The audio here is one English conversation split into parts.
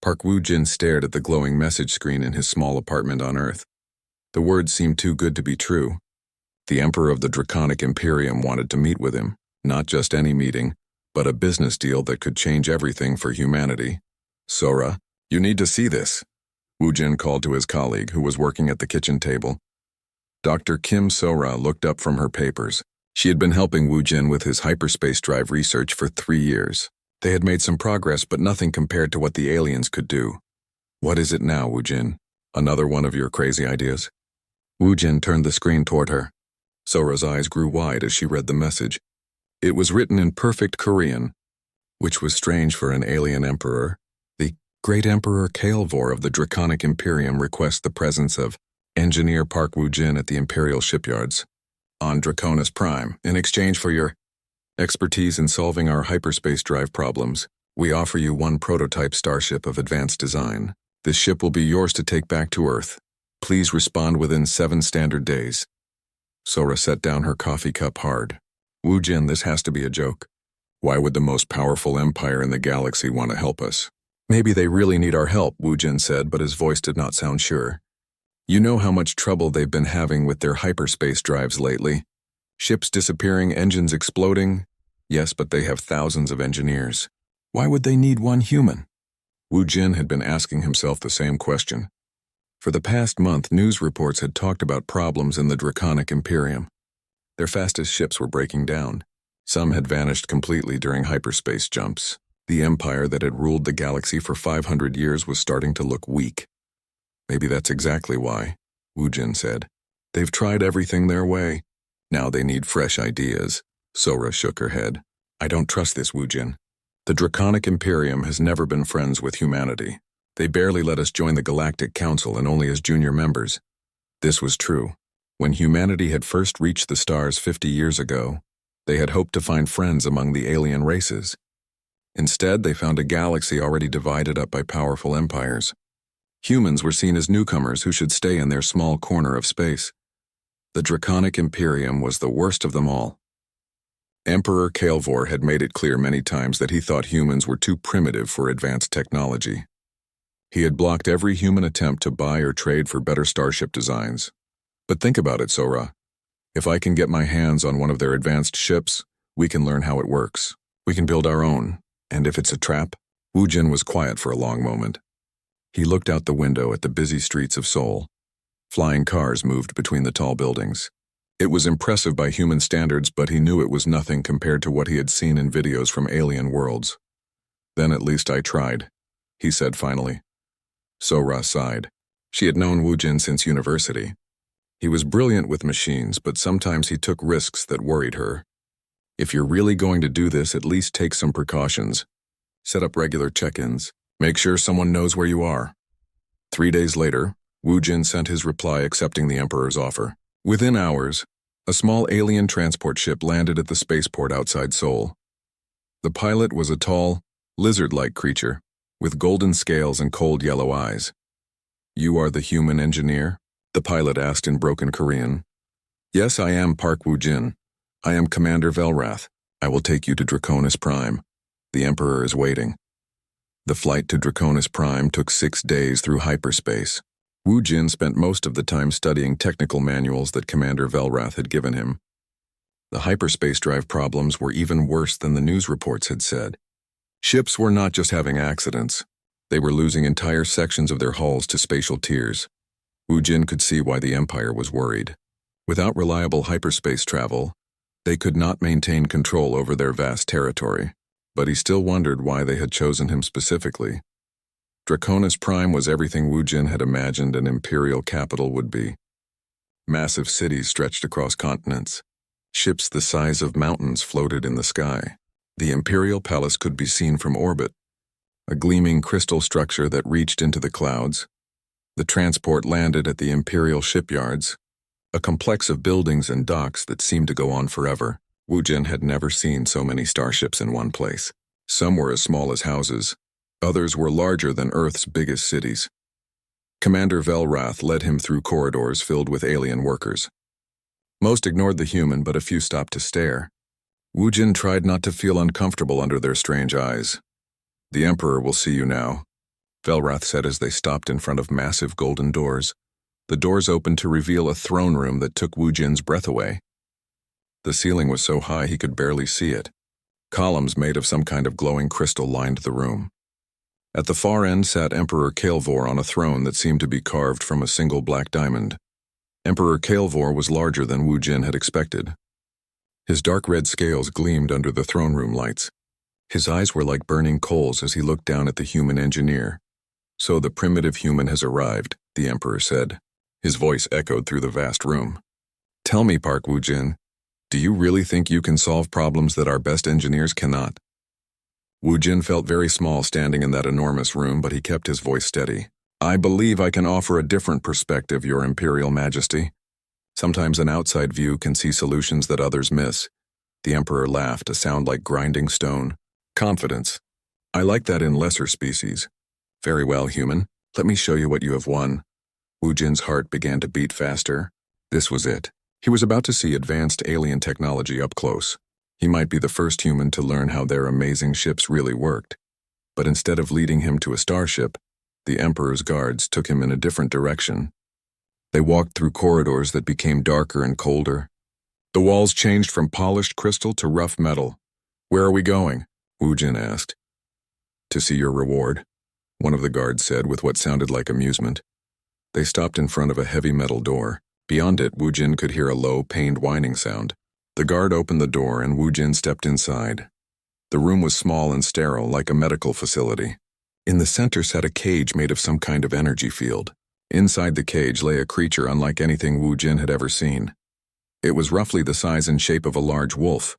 Park Woo-jin stared at the glowing message screen in his small apartment on Earth. The words seemed too good to be true. The Emperor of the Draconic Imperium wanted to meet with him, not just any meeting, but a business deal that could change everything for humanity. "Sora, you need to see this," Woo-jin called to his colleague who was working at the kitchen table. Dr. Kim Sora looked up from her papers. She had been helping Woo-jin with his hyperspace drive research for 3 years. They had made some progress, but nothing compared to what the aliens could do. "What is it now, Woo-jin? Another one of your crazy ideas?" Woo-jin turned the screen toward her. Sora's eyes grew wide as she read the message. It was written in perfect Korean, which was strange for an alien emperor. The Great Emperor Kael'vor of the Draconic Imperium requests the presence of Engineer Park Woo-jin at the Imperial shipyards on Draconis Prime. In exchange for your expertise in solving our hyperspace drive problems, we offer you one prototype starship of advanced design. This ship will be yours to take back to Earth. Please respond within 7 standard days. Sora set down her coffee cup hard. "Woo-jin, this has to be a joke. Why would the most powerful empire in the galaxy want to help us?" "Maybe they really need our help," Woo-jin said, but his voice did not sound sure. "You know how much trouble they've been having with their hyperspace drives lately. Ships disappearing, engines exploding. Yes, but they have thousands of engineers. Why would they need one human?" Woo-jin had been asking himself the same question. For the past month, news reports had talked about problems in the Draconic Imperium. Their fastest ships were breaking down. Some had vanished completely during hyperspace jumps. The empire that had ruled the galaxy for 500 years was starting to look weak. "Maybe that's exactly why," Woo-jin said. "They've tried everything their way. Now they need fresh ideas." Sora shook her head. "I don't trust this, Woo-jin. The Draconic Imperium has never been friends with humanity. They barely let us join the Galactic Council, and only as junior members." This was true. When humanity had first reached the stars 50 years ago, they had hoped to find friends among the alien races. Instead, they found a galaxy already divided up by powerful empires. Humans were seen as newcomers who should stay in their small corner of space. The Draconic Imperium was the worst of them all. Emperor Kael'vor had made it clear many times that he thought humans were too primitive for advanced technology. He had blocked every human attempt to buy or trade for better starship designs. But think about it, Sora. If I can get my hands on one of their advanced ships, we can learn how it works. We can build our own. And if it's a trap? Woo-jin was quiet for a long moment. He looked out the window at the busy streets of Seoul. Flying cars moved between the tall buildings. It was impressive by human standards, but he knew it was nothing compared to what he had seen in videos from alien worlds. "Then at least I tried," he said finally. Sora sighed. She had known Woo-jin since university. He was brilliant with machines, but sometimes he took risks that worried her. "If you're really going to do this, at least take some precautions. Set up regular check-ins. Make sure someone knows where you are." 3 days later, Woo-jin sent his reply accepting the Emperor's offer. Within hours, a small alien transport ship landed at the spaceport outside Seoul. The pilot was a tall, lizard-like creature, with golden scales and cold yellow eyes. "You are the human engineer?" the pilot asked in broken Korean. "Yes, I am Park Woo-jin. I am Commander Velrath. I will take you to Draconis Prime. The Emperor is waiting." The flight to Draconis Prime took 6 days through hyperspace. Woo-jin spent most of the time studying technical manuals that Commander Velrath had given him. The hyperspace drive problems were even worse than the news reports had said. Ships were not just having accidents. They were losing entire sections of their hulls to spatial tears. Woo-jin could see why the Empire was worried. Without reliable hyperspace travel, they could not maintain control over their vast territory. But he still wondered why they had chosen him specifically. Draconis Prime was everything Woo-jin had imagined an imperial capital would be. Massive cities stretched across continents. Ships the size of mountains floated in the sky. The imperial palace could be seen from orbit, a gleaming crystal structure that reached into the clouds. The transport landed at the imperial shipyards, a complex of buildings and docks that seemed to go on forever. Woo-jin had never seen so many starships in one place. Some were as small as houses. Others were larger than Earth's biggest cities. Commander Velrath led him through corridors filled with alien workers. Most ignored the human, but a few stopped to stare. Woo-jin tried not to feel uncomfortable under their strange eyes. "The Emperor will see you now." Velrath said as they stopped in front of massive golden doors. The doors opened to reveal a throne room that took Wu Jin's breath away. The ceiling was so high he could barely see it. Columns made of some kind of glowing crystal lined the room. At the far end sat Emperor Kael'vor on a throne that seemed to be carved from a single black diamond. Emperor Kael'vor was larger than Wu Jin had expected. His dark red scales gleamed under the throne room lights. His eyes were like burning coals as he looked down at the human engineer. "So the primitive human has arrived," the Emperor said. His voice echoed through the vast room. "Tell me, Park Wu Jin, do you really think you can solve problems that our best engineers cannot?" Wu Jin felt very small standing in that enormous room, but he kept his voice steady. "I believe I can offer a different perspective, Your Imperial Majesty. Sometimes an outside view can see solutions that others miss." The Emperor laughed, a sound like grinding stone. "Confidence. I like that in lesser species. Very well, human. Let me show you what you have won." Wu Jin's heart began to beat faster. This was it. He was about to see advanced alien technology up close. He might be the first human to learn how their amazing ships really worked. But instead of leading him to a starship, the Emperor's guards took him in a different direction. They walked through corridors that became darker and colder. The walls changed from polished crystal to rough metal. "Where are we going?" Wu Jin asked. "To see your reward," one of the guards said with what sounded like amusement. They stopped in front of a heavy metal door. Beyond it, Wu Jin could hear a low, pained whining sound. The guard opened the door and Wu Jin stepped inside. The room was small and sterile, like a medical facility. In the center sat a cage made of some kind of energy field. Inside the cage lay a creature unlike anything Wu Jin had ever seen. It was roughly the size and shape of a large wolf,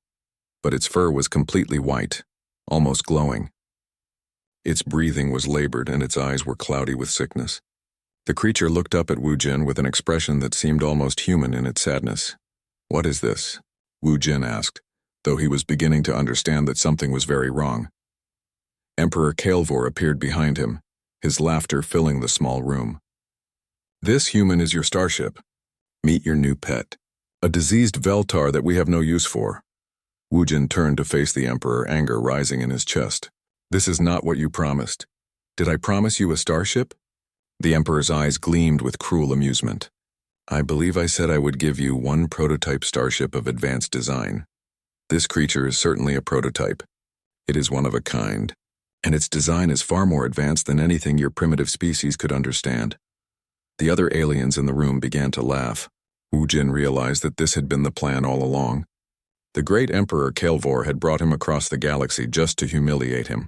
but its fur was completely white, almost glowing. Its breathing was labored and its eyes were cloudy with sickness. The creature looked up at Wu Jin with an expression that seemed almost human in its sadness. "What is this?" Wu Jin asked, though he was beginning to understand that something was very wrong. Emperor Kael'vor appeared behind him, his laughter filling the small room. "This human is your starship. Meet your new pet, a diseased Veltar that we have no use for." Wu Jin turned to face the Emperor, anger rising in his chest. "This is not what you promised. Did I promise you a starship?" The Emperor's eyes gleamed with cruel amusement. "I believe I said I would give you one prototype starship of advanced design. This creature is certainly a prototype. It is one of a kind, and its design is far more advanced than anything your primitive species could understand." The other aliens in the room began to laugh. Wu Jin realized that this had been the plan all along. The great Emperor Kael'vor had brought him across the galaxy just to humiliate him.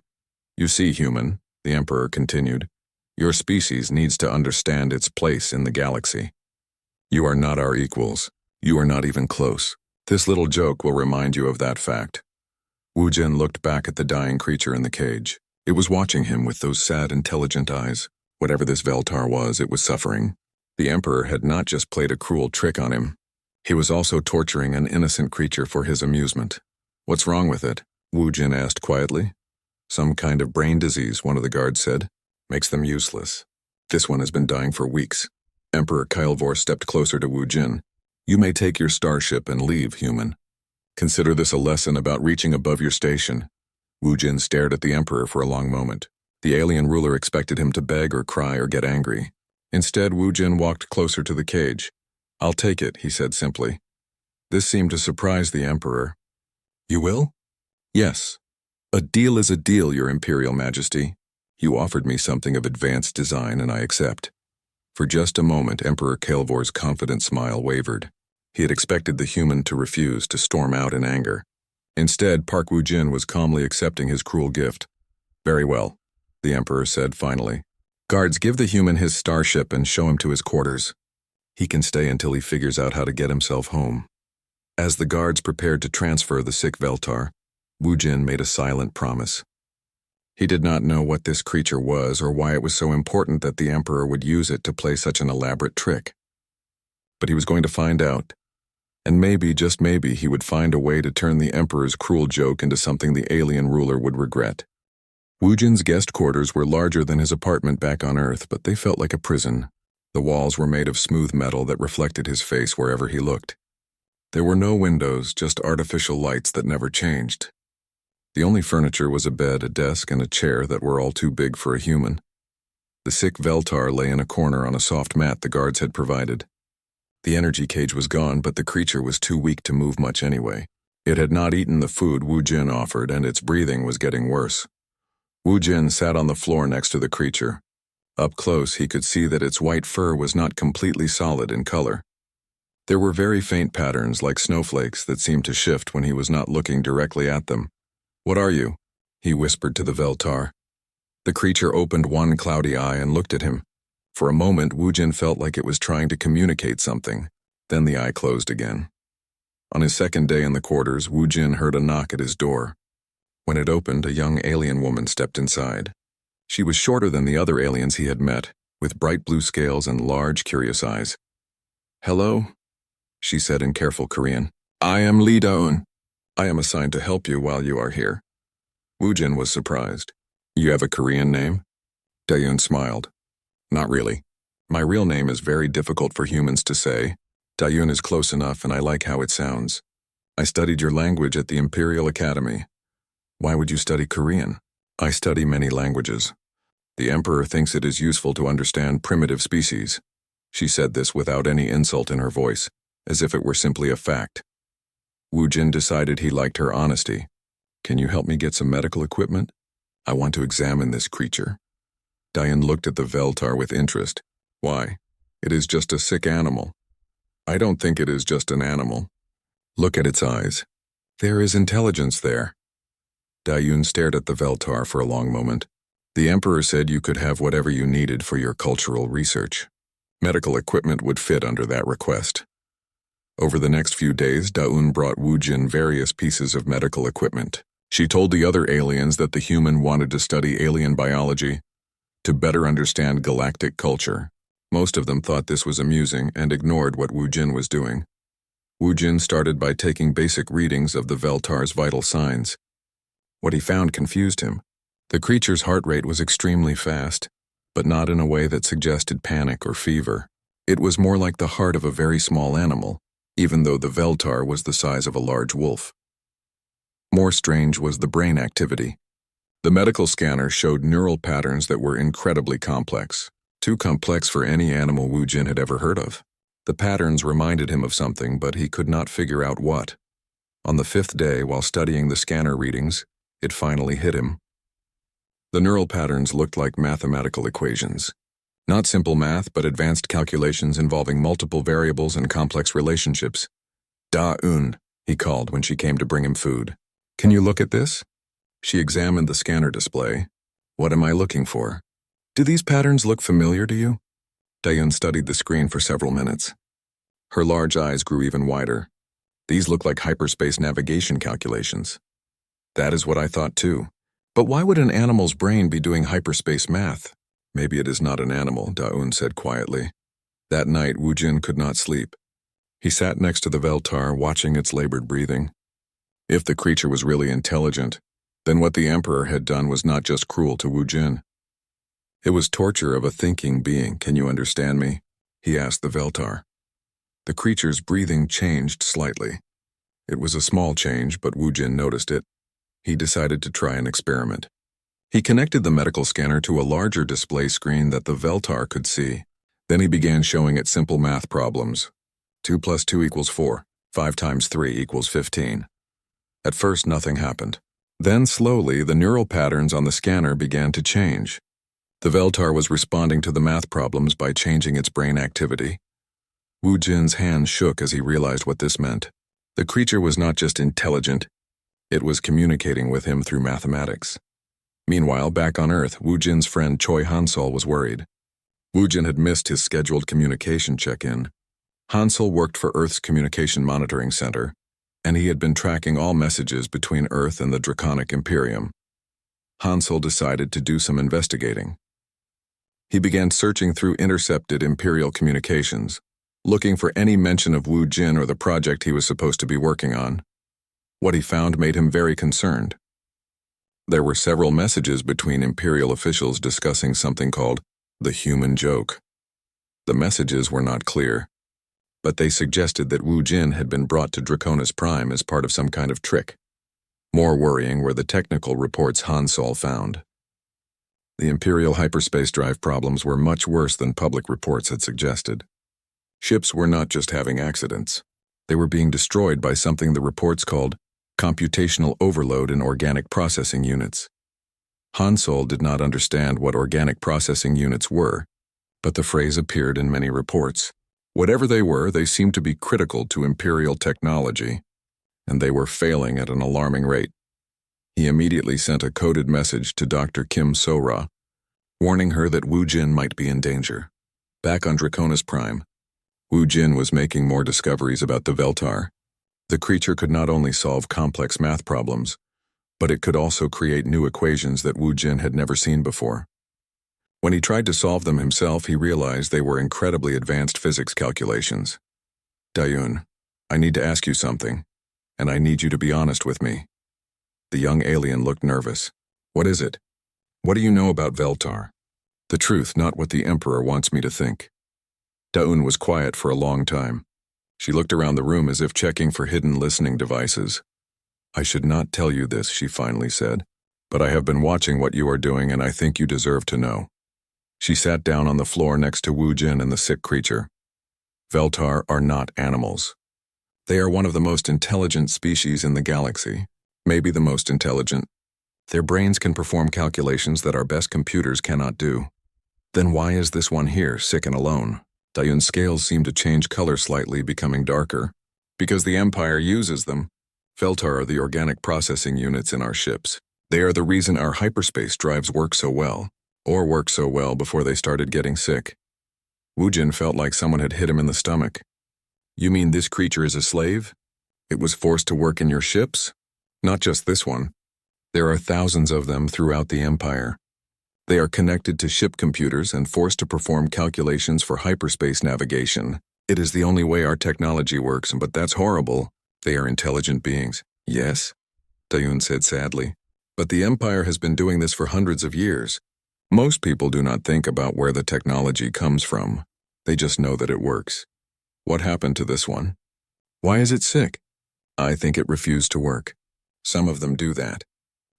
"You see, human," the Emperor continued, "your species needs to understand its place in the galaxy. You are not our equals. You are not even close. This little joke will remind you of that fact." Wu Jin looked back at the dying creature in the cage. It was watching him with those sad, intelligent eyes. Whatever this Veltar was, it was suffering. The Emperor had not just played a cruel trick on him. He was also torturing an innocent creature for his amusement. "What's wrong with it?" Wu Jin asked quietly. "Some kind of brain disease," one of the guards said. "Makes them useless. This one has been dying for weeks." Emperor Kael'vor stepped closer to Wu Jin. "You may take your starship and leave, human. Consider this a lesson about reaching above your station." Wu Jin stared at the Emperor for a long moment. The alien ruler expected him to beg or cry or get angry. Instead, Wu Jin walked closer to the cage. "I'll take it," he said simply. This seemed to surprise the Emperor. "You will?" "Yes. A deal is a deal, Your Imperial Majesty. You offered me something of advanced design and I accept." For just a moment, Emperor Kael'vor's confident smile wavered. He had expected the human to refuse, to storm out in anger. Instead, Park Wu Jin was calmly accepting his cruel gift. "Very well," the Emperor said finally. "Guards, give the human his starship and show him to his quarters. He can stay until he figures out how to get himself home." As the guards prepared to transfer the sick Veltar, Wu Jin made a silent promise. He did not know what this creature was or why it was so important that the Emperor would use it to play such an elaborate trick. But he was going to find out, and maybe, just maybe, he would find a way to turn the Emperor's cruel joke into something the alien ruler would regret. Wu Jin's guest quarters were larger than his apartment back on Earth, but they felt like a prison. The walls were made of smooth metal that reflected his face wherever he looked. There were no windows, just artificial lights that never changed. The only furniture was a bed, a desk, and a chair that were all too big for a human. The sick Veltar lay in a corner on a soft mat the guards had provided. The energy cage was gone, but the creature was too weak to move much anyway. It had not eaten the food Wu Jin offered, and its breathing was getting worse. Wu Jin sat on the floor next to the creature. Up close, he could see that its white fur was not completely solid in color. There were very faint patterns like snowflakes that seemed to shift when he was not looking directly at them. "What are you?" he whispered to the Veltar. The creature opened one cloudy eye and looked at him. For a moment, Wu Jin felt like it was trying to communicate something. Then the eye closed again. On his second day in the quarters, Wu Jin heard a knock at his door. When it opened, a young alien woman stepped inside. She was shorter than the other aliens he had met, with bright blue scales and large, curious eyes. "Hello," she said in careful Korean. "I am Lee Da-eun. I am assigned to help you while you are here." Wu Jin was surprised. "You have a Korean name?" Da-eun smiled. "Not really. My real name is very difficult for humans to say. Da-eun is close enough, and I like how it sounds. I studied your language at the Imperial Academy." "Why would you study Korean?" "I study many languages. The Emperor thinks it is useful to understand primitive species." She said this without any insult in her voice, as if it were simply a fact. Wu Jin decided he liked her honesty. "Can you help me get some medical equipment? I want to examine this creature." Da-eun looked at the Veltar with interest. "Why? It is just a sick animal." "I don't think it is just an animal. Look at its eyes. There is intelligence there." Da-eun stared at the Veltar for a long moment. "The Emperor said you could have whatever you needed for your cultural research. Medical equipment would fit under that request." Over the next few days, Da-eun brought Wu Jin various pieces of medical equipment. She told the other aliens that the human wanted to study alien biology to better understand galactic culture. Most of them thought this was amusing and ignored what Wu Jin was doing. Wu Jin started by taking basic readings of the Veltar's vital signs. What he found confused him. The creature's heart rate was extremely fast, but not in a way that suggested panic or fever. It was more like the heart of a very small animal, even though the Veltar was the size of a large wolf. More strange was the brain activity. The medical scanner showed neural patterns that were incredibly complex, too complex for any animal Wu Jin had ever heard of. The patterns reminded him of something, but he could not figure out what. On the fifth day, while studying the scanner readings, it finally hit him. The neural patterns looked like mathematical equations. Not simple math, but advanced calculations involving multiple variables and complex relationships. "Da-eun," he called when she came to bring him food. "Can you look at this?" She examined the scanner display. "What am I looking for?" "Do these patterns look familiar to you?" Da-eun studied the screen for several minutes. Her large eyes grew even wider. "These look like hyperspace navigation calculations." "That is what I thought too. But why would an animal's brain be doing hyperspace math?" "Maybe it is not an animal," Da-eun said quietly. That night, Wu Jin could not sleep. He sat next to the Veltar, watching its labored breathing. If the creature was really intelligent, then what the Emperor had done was not just cruel to Wu Jin. It was torture of a thinking being. "Can you understand me?" he asked the Veltar. The creature's breathing changed slightly. It was a small change, but Wu Jin noticed it. He decided to try an experiment. He connected the medical scanner to a larger display screen that the Veltar could see. Then he began showing it simple math problems. 2 + 2 = 4. 5 × 3 = 15. At first, nothing happened. Then, slowly, the neural patterns on the scanner began to change. The Veltar was responding to the math problems by changing its brain activity. Wu Jin's hands shook as he realized what this meant. The creature was not just intelligent, it was communicating with him through mathematics. Meanwhile, back on Earth, Wu Jin's friend Choi Hansol was worried. Wu Jin had missed his scheduled communication check-in. Hansol worked for Earth's Communication Monitoring Center, and he had been tracking all messages between Earth and the Draconic Imperium. Hansol decided to do some investigating. He began searching through intercepted Imperial communications, looking for any mention of Wu Jin or the project he was supposed to be working on. What he found made him very concerned. There were several messages between Imperial officials discussing something called the human joke. The messages were not clear, but they suggested that Wu Jin had been brought to Draconis Prime as part of some kind of trick. More worrying were the technical reports Hansol found. The Imperial hyperspace drive problems were much worse than public reports had suggested. Ships were not just having accidents. They were being destroyed by something the reports called computational overload in organic processing units. Han Sol did not understand what organic processing units were, but the phrase appeared in many reports. Whatever they were, they seemed to be critical to Imperial technology, and they were failing at an alarming rate. He immediately sent a coded message to Dr. Kim So-ra, warning her that Wu Jin might be in danger. Back on Draconis Prime, Wu Jin was making more discoveries about the Veltar. The creature could not only solve complex math problems, but it could also create new equations that Wu Jin had never seen before. When he tried to solve them himself, he realized they were incredibly advanced physics calculations. Dayun, I need to ask you something, and I need you to be honest with me. The young alien looked nervous. What is it? What do you know about Veltar? The truth, not what the Emperor wants me to think. Dayun was quiet for a long time. She looked around the room as if checking for hidden listening devices. I should not tell you this, she finally said, but I have been watching what you are doing and I think you deserve to know. She sat down on the floor next to Wu Jin and the sick creature. Veltar are not animals. They are one of the most intelligent species in the galaxy, maybe the most intelligent. Their brains can perform calculations that our best computers cannot do. Then why is this one here, sick and alone? Dayun's scales seemed to change color slightly, becoming darker. Because the Empire uses them. Veltar are the organic processing units in our ships. They are the reason our hyperspace drives work so well, or worked so well before they started getting sick. Wu Jin felt like someone had hit him in the stomach. You mean this creature is a slave? It was forced to work in your ships? Not just this one. There are thousands of them throughout the Empire. They are connected to ship computers and forced to perform calculations for hyperspace navigation. It is the only way our technology works, but that's horrible. They are intelligent beings. Yes, Dayun said sadly. But the Empire has been doing this for hundreds of years. Most people do not think about where the technology comes from. They just know that it works. What happened to this one? Why is it sick? I think it refused to work. Some of them do that.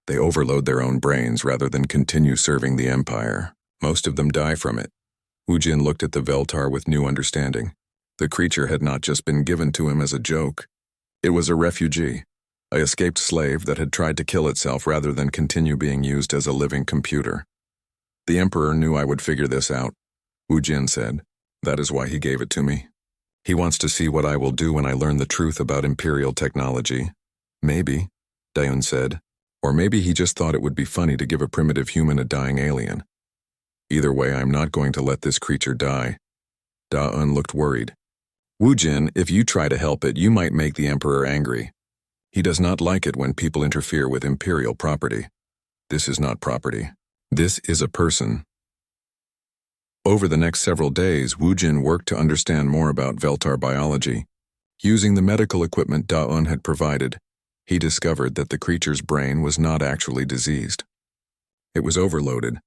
They overload their own brains rather than continue serving the Empire. Most of them die from it. Wu Jin looked at the Veltar with new understanding. The creature had not just been given to him as a joke. It was a refugee, an escaped slave that had tried to kill itself rather than continue being used as a living computer. The Emperor knew I would figure this out, Wu Jin said. That is why he gave it to me. He wants to see what I will do when I learn the truth about Imperial technology. Maybe, Dayun said. Or maybe he just thought it would be funny to give a primitive human a dying alien. Either way, I'm not going to let this creature die. Da-Un looked worried. Wu Jin, if you try to help it, you might make the Emperor angry. He does not like it when people interfere with Imperial property. This is not property. This is a person. Over the next several days, Wu Jin worked to understand more about Veltar biology. Using the medical equipment Da-Un had provided, he discovered that the creature's brain was not actually diseased. It was overloaded,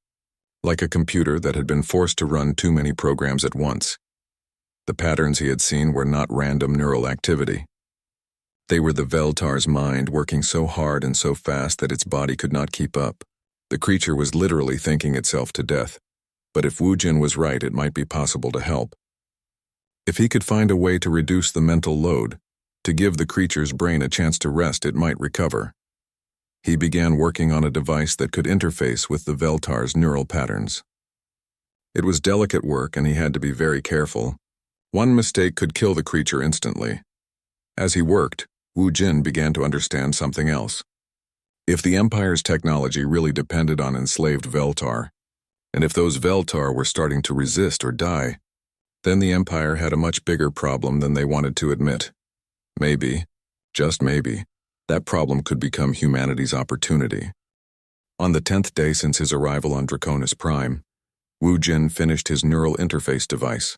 like a computer that had been forced to run too many programs at once. The patterns he had seen were not random neural activity. They were the Veltar's mind working so hard and so fast that its body could not keep up. The creature was literally thinking itself to death. But if Wu Jin was right, it might be possible to help. If he could find a way to reduce the mental load, to give the creature's brain a chance to rest, it might recover. He began working on a device that could interface with the Veltar's neural patterns. It was delicate work and he had to be very careful. One mistake could kill the creature instantly. As he worked, Wu Jin began to understand something else. If the Empire's technology really depended on enslaved Veltar, and if those Veltar were starting to resist or die, then the Empire had a much bigger problem than they wanted to admit. Maybe, just maybe, that problem could become humanity's opportunity. On the 10th day since his arrival on Draconis Prime, Wu Jin finished his neural interface device.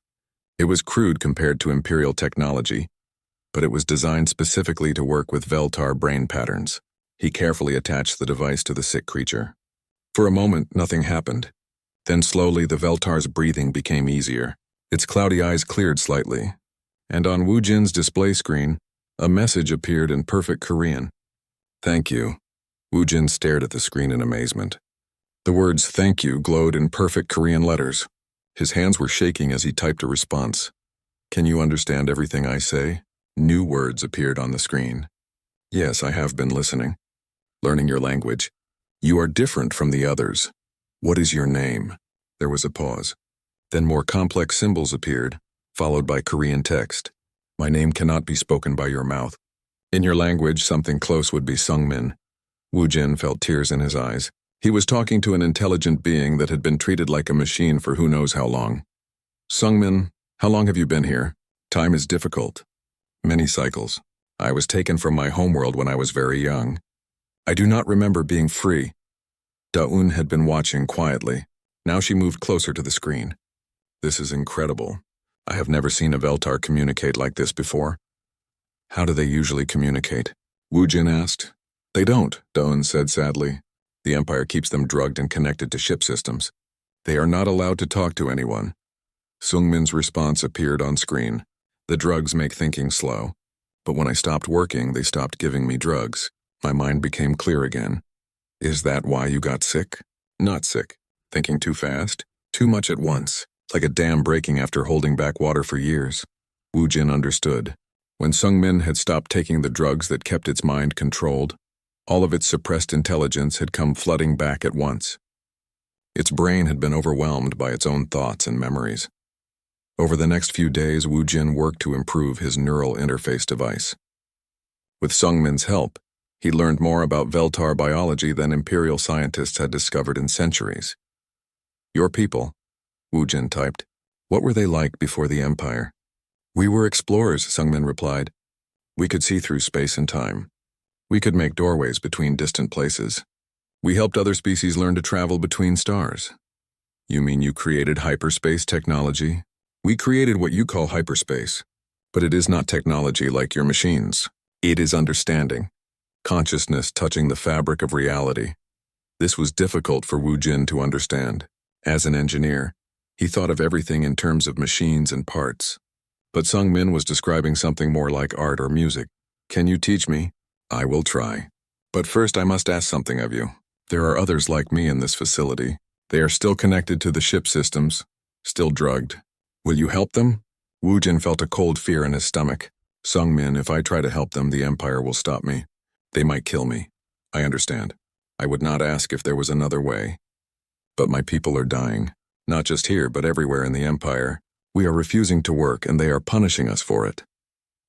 It was crude compared to Imperial technology, but it was designed specifically to work with Veltar brain patterns. He carefully attached the device to the sick creature. For a moment, nothing happened. Then slowly the Veltar's breathing became easier. Its cloudy eyes cleared slightly, and on Wu Jin's display screen, a message appeared in perfect Korean. Thank you. Wu Jin stared at the screen in amazement. The words "thank you" glowed in perfect Korean letters. His hands were shaking as he typed a response. "Can you understand everything I say?" New words appeared on the screen. "Yes, I have been listening. Learning your language. You are different from the others. What is your name?" There was a pause. Then more complex symbols appeared, followed by Korean text. "My name cannot be spoken by your mouth. In your language, something close would be Sungmin." Woo Jin felt tears in his eyes. He was talking to an intelligent being that had been treated like a machine for who knows how long. "Sungmin, how long have you been here?" "Time is difficult. Many cycles. I was taken from my homeworld when I was very young. I do not remember being free." Da-eun had been watching quietly. Now she moved closer to the screen. "This is incredible. I have never seen a Veltar communicate like this before." "How do they usually communicate?" Woo Jin asked. "They don't," Da-eun said sadly. "The Empire keeps them drugged and connected to ship systems. They are not allowed to talk to anyone." Sungmin's response appeared on screen. "The drugs make thinking slow. But when I stopped working, they stopped giving me drugs. My mind became clear again." "Is that why you got sick?" "Not sick. Thinking too fast? Too much at once. Like a dam breaking after holding back water for years." Woo Jin understood. When Sungmin had stopped taking the drugs that kept its mind controlled, all of its suppressed intelligence had come flooding back at once. Its brain had been overwhelmed by its own thoughts and memories. Over the next few days, Woo Jin worked to improve his neural interface device. With Sungmin's help, he learned more about Veltar biology than Imperial scientists had discovered in centuries. "Your people," Woo Jin typed. "What were they like before the Empire?" "We were explorers," Sungmin replied. "We could see through space and time. We could make doorways between distant places. We helped other species learn to travel between stars." "You mean you created hyperspace technology?" "We created what you call hyperspace. But it is not technology like your machines. It is understanding. Consciousness touching the fabric of reality." This was difficult for Woo Jin to understand. As an engineer, he thought of everything in terms of machines and parts. But Sungmin was describing something more like art or music. "Can you teach me?" "I will try. But first I must ask something of you. There are others like me in this facility. They are still connected to the ship systems, still drugged. Will you help them?" Woo Jin felt a cold fear in his stomach. "Sungmin, if I try to help them, the Empire will stop me. They might kill me. I understand. I would not ask if there was another way. But my people are dying. Not just here, but everywhere in the Empire. We are refusing to work, and they are punishing us for it.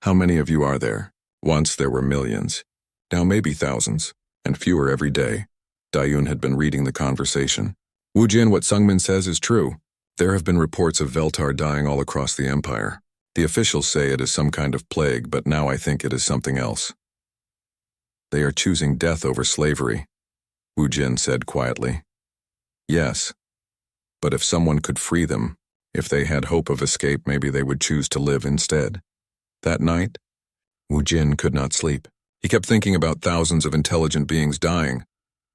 How many of you are there? Once there were millions. Now maybe thousands, and fewer every day." Da-eun had been reading the conversation. "Woo Jin, what Sungmin says is true. There have been reports of Veltar dying all across the Empire. The officials say it is some kind of plague, but now I think it is something else. They are choosing death over slavery," Woo Jin said quietly. "Yes. But if someone could free them, if they had hope of escape, maybe they would choose to live instead." That night, Woo Jin could not sleep. He kept thinking about thousands of intelligent beings dying,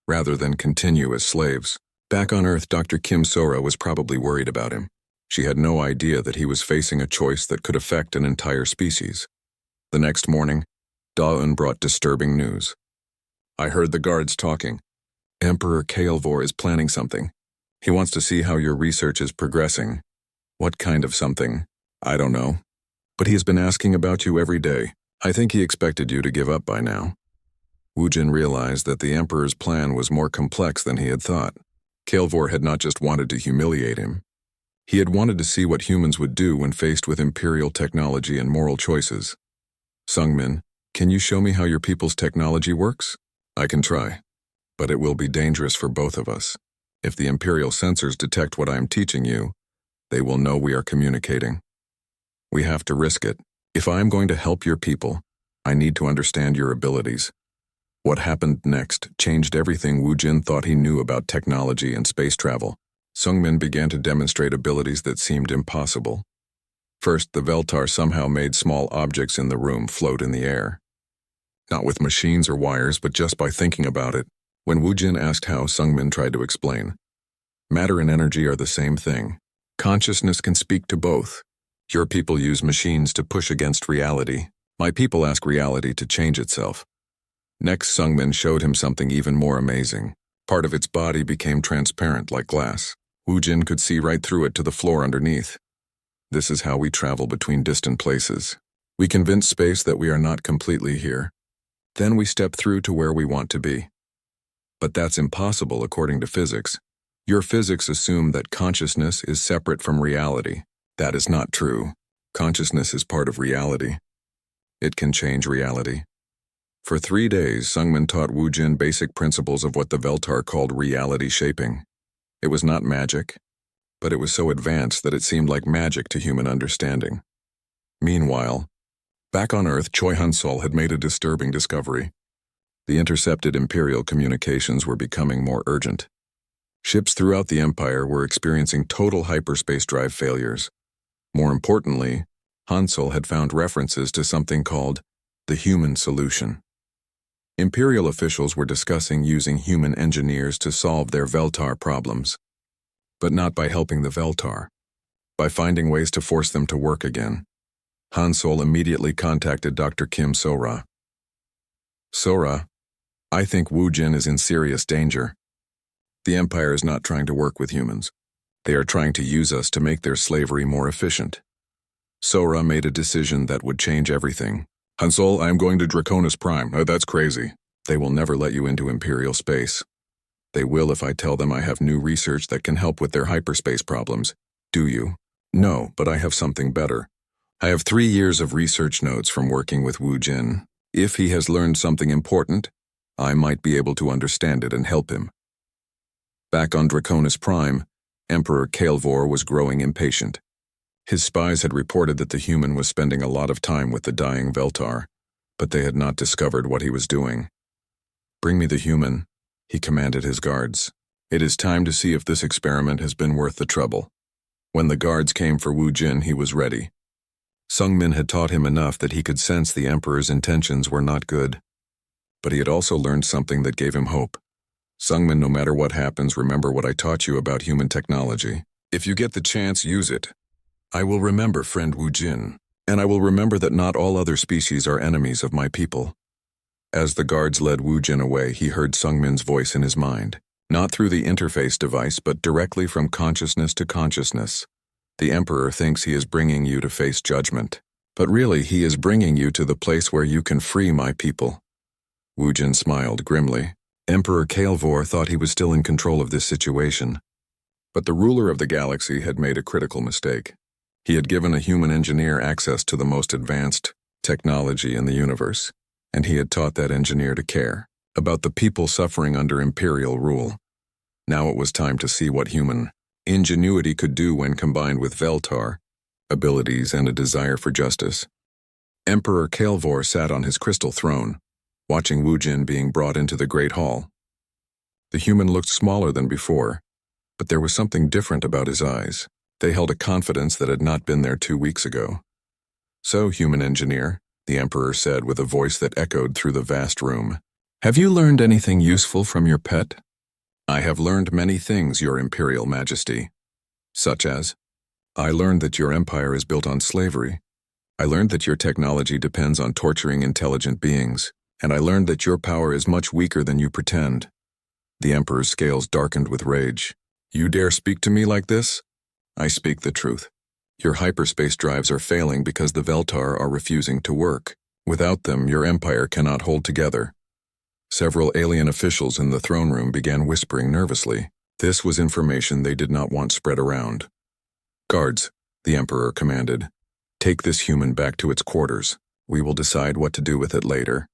rather than continue as slaves. Back on Earth, Dr. Kim Sora was probably worried about him. She had no idea that he was facing a choice that could affect an entire species. The next morning, Da-eun brought disturbing news. "I heard the guards talking. Emperor Kaelvor is planning something. He wants to see how your research is progressing." "What kind of something?" "I don't know. But he has been asking about you every day. I think he expected you to give up by now." Woo Jin realized that the Emperor's plan was more complex than he had thought. Kaelvor had not just wanted to humiliate him. He had wanted to see what humans would do when faced with Imperial technology and moral choices. "Sungmin, can you show me how your people's technology works?" "I can try. But it will be dangerous for both of us. If the Imperial sensors detect what I am teaching you, they will know we are communicating. We have to risk it. If I am going to help your people, I need to understand your abilities." What happened next changed everything Woo Jin thought he knew about technology and space travel. Sungmin began to demonstrate abilities that seemed impossible. First, the Veltar somehow made small objects in the room float in the air. Not with machines or wires, but just by thinking about it. When Woo Jin asked how, Sungmin tried to explain. "Matter and energy are the same thing. Consciousness can speak to both. Your people use machines to push against reality. My people ask reality to change itself." Next, Sungmin showed him something even more amazing. Part of its body became transparent like glass. Wu Jin could see right through it to the floor underneath. This is how we travel between distant places. We convince space that we are not completely here. Then we step through to where we want to be. But that's impossible according to physics. Your physics assume that consciousness is separate from reality. That is not true. Consciousness is part of reality. It can change reality. For 3 days, Sungmin taught Wu Jin basic principles of what the Veltar called reality shaping. It was not magic, but it was so advanced that it seemed like magic to human understanding. Meanwhile, back on Earth, Choi Hun-sol had made a disturbing discovery. The intercepted Imperial communications were becoming more urgent. Ships throughout the Empire were experiencing total hyperspace drive failures. More importantly, Han-sol had found references to something called the human solution. Imperial officials were discussing using human engineers to solve their Veltar problems, but not by helping the Veltar, by finding ways to force them to work again. Han-sol immediately contacted Dr. Kim Sora. Sora, I think Wu Jin is in serious danger. The Empire is not trying to work with humans. They are trying to use us to make their slavery more efficient. Sora made a decision that would change everything. Han-sol, I am going to Draconis Prime. Oh, that's crazy. They will never let you into Imperial space. They will if I tell them I have new research that can help with their hyperspace problems. Do you? No, but I have something better. I have 3 years of research notes from working with Wu Jin. If he has learned something important, I might be able to understand it and help him. Back on Draconis Prime, Emperor Kael'vor was growing impatient. His spies had reported that the human was spending a lot of time with the dying Veltar, but they had not discovered what he was doing. Bring me the human, he commanded his guards. It is time to see if this experiment has been worth the trouble. When the guards came for Wu Jin, he was ready. Sungmin had taught him enough that he could sense the Emperor's intentions were not good. But he had also learned something that gave him hope. Sungmin, no matter what happens, remember what I taught you about human technology. If you get the chance, use it. I will remember, friend Wu Jin, and I will remember that not all other species are enemies of my people. As the guards led Wu Jin away, he heard Sungmin's voice in his mind, not through the interface device, but directly from consciousness to consciousness. The Emperor thinks he is bringing you to face judgment, but really he is bringing you to the place where you can free my people. Wu Jin smiled grimly. Emperor Kael'vor thought he was still in control of this situation, but the ruler of the galaxy had made a critical mistake. He had given a human engineer access to the most advanced technology in the universe, and he had taught that engineer to care about the people suffering under Imperial rule. Now it was time to see what human ingenuity could do when combined with Veltar, abilities, and a desire for justice. Emperor Kael'vor sat on his crystal throne, watching Wu Jin being brought into the Great Hall. The human looked smaller than before, but there was something different about his eyes. They held a confidence that had not been there 2 weeks ago. So, human engineer, the Emperor said with a voice that echoed through the vast room, have you learned anything useful from your pet? I have learned many things, Your Imperial Majesty. Such as, I learned that your empire is built on slavery. I learned that your technology depends on torturing intelligent beings, and I learned that your power is much weaker than you pretend. The Emperor's scales darkened with rage. You dare speak to me like this? I speak the truth. Your hyperspace drives are failing because the Veltar are refusing to work. Without them, your empire cannot hold together. Several alien officials in the throne room began whispering nervously. This was information they did not want spread around. Guards, the Emperor commanded. Take this human back to its quarters. We will decide what to do with it later.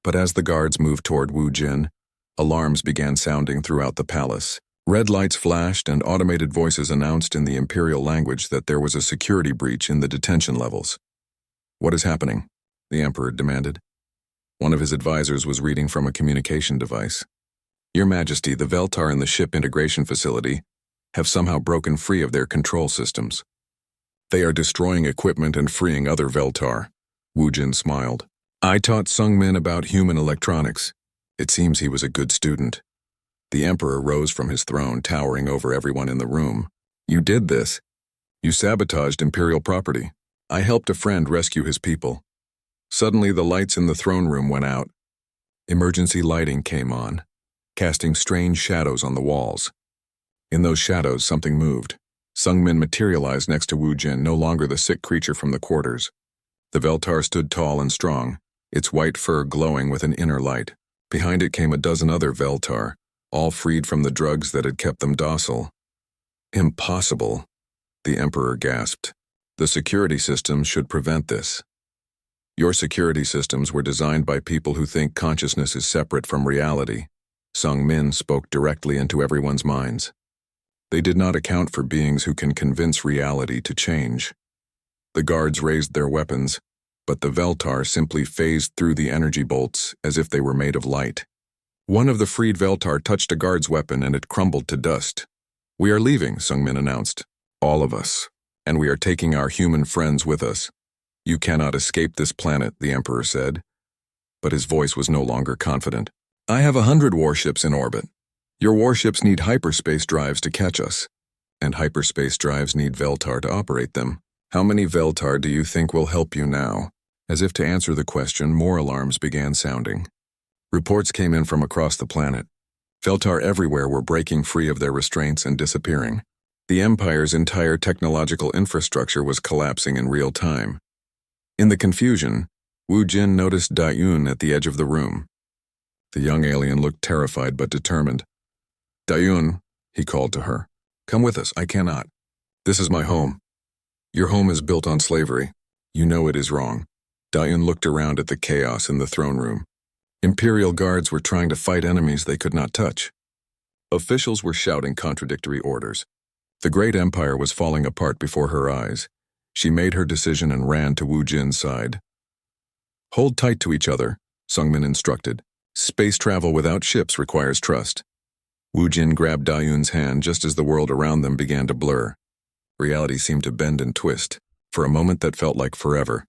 But as the guards moved toward Wu Jin, alarms began sounding throughout the palace. Red lights flashed and automated voices announced in the Imperial language that there was a security breach in the detention levels. What is happening? The Emperor demanded. One of his advisors was reading from a communication device. Your Majesty, the Veltar in the ship integration facility have somehow broken free of their control systems. They are destroying equipment and freeing other Veltar. Wu Jin smiled. I taught Sungmin about human electronics. It seems he was a good student. The Emperor rose from his throne, towering over everyone in the room. You did this. You sabotaged Imperial property. I helped a friend rescue his people. Suddenly, the lights in the throne room went out. Emergency lighting came on. casting strange shadows on the walls. In those shadows, something moved. Sungmin materialized next to Wu Jin, no longer the sick creature from the quarters. The Veltar stood tall and strong, its white fur glowing with an inner light. Behind it came a dozen other Veltar, all freed from the drugs that had kept them docile. Impossible, the Emperor gasped. The security systems should prevent this. Your security systems were designed by people who think consciousness is separate from reality. Sung Min spoke directly into everyone's minds. They did not account for beings who can convince reality to change. The guards raised their weapons, but the Veltar simply phased through the energy bolts as if they were made of light. One of the freed Veltar touched a guard's weapon and it crumbled to dust. "We are leaving," Sungmin announced. "All of us. And we are taking our human friends with us. You cannot escape this planet," the Emperor said. But his voice was no longer confident. "I have 100 warships in orbit. Your warships need hyperspace drives to catch us. And hyperspace drives need Veltar to operate them. How many Veltar do you think will help you now?" As if to answer the question, more alarms began sounding. Reports came in from across the planet. Veltar everywhere were breaking free of their restraints and disappearing. The Empire's entire technological infrastructure was collapsing in real time. In the confusion, Wu Jin noticed Dayun at the edge of the room. The young alien looked terrified but determined. "Dayun," he called to her, "come with us, I cannot. This is my home. Your home is built on slavery. You know it is wrong." Dayun looked around at the chaos in the throne room. Imperial guards were trying to fight enemies they could not touch. Officials were shouting contradictory orders. The great empire was falling apart before her eyes. She made her decision and ran to Wu Jin's side. "Hold tight to each other," Sungmin instructed. "Space travel without ships requires trust." Wu Jin grabbed Dayun's hand just as the world around them began to blur. Reality seemed to bend and twist. For a moment that felt like forever.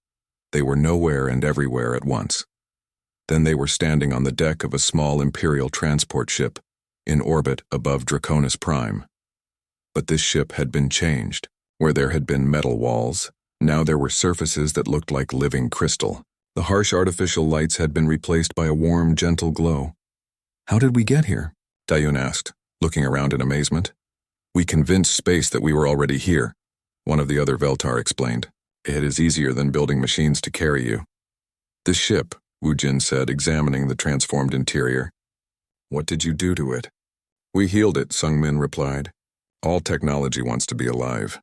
They were nowhere and everywhere at once. Then they were standing on the deck of a small Imperial transport ship, in orbit above Draconis Prime. But this ship had been changed. Where there had been metal walls, now there were surfaces that looked like living crystal. The harsh artificial lights had been replaced by a warm, gentle glow. "How did we get here?" Dayun asked, looking around in amazement. "We convinced space that we were already here," one of the other Veltar explained. "It is easier than building machines to carry you." "This ship," Wu Jin said, examining the transformed interior. "What did you do to it?" "We healed it," Sungmin replied. "All technology wants to be alive.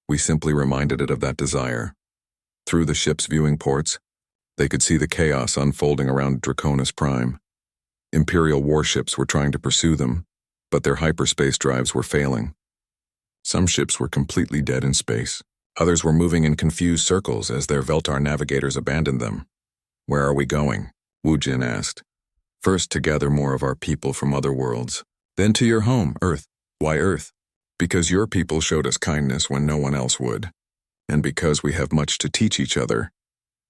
We simply reminded it of that desire." Through the ship's viewing ports, they could see the chaos unfolding around Draconis Prime. Imperial warships were trying to pursue them, but their hyperspace drives were failing. Some ships were completely dead in space. Others were moving in confused circles as their Veltar navigators abandoned them. "Where are we going?" Wu Jin asked. "First to gather more of our people from other worlds. Then to your home, Earth." "Why Earth?" "Because your people showed us kindness when no one else would. And because we have much to teach each other."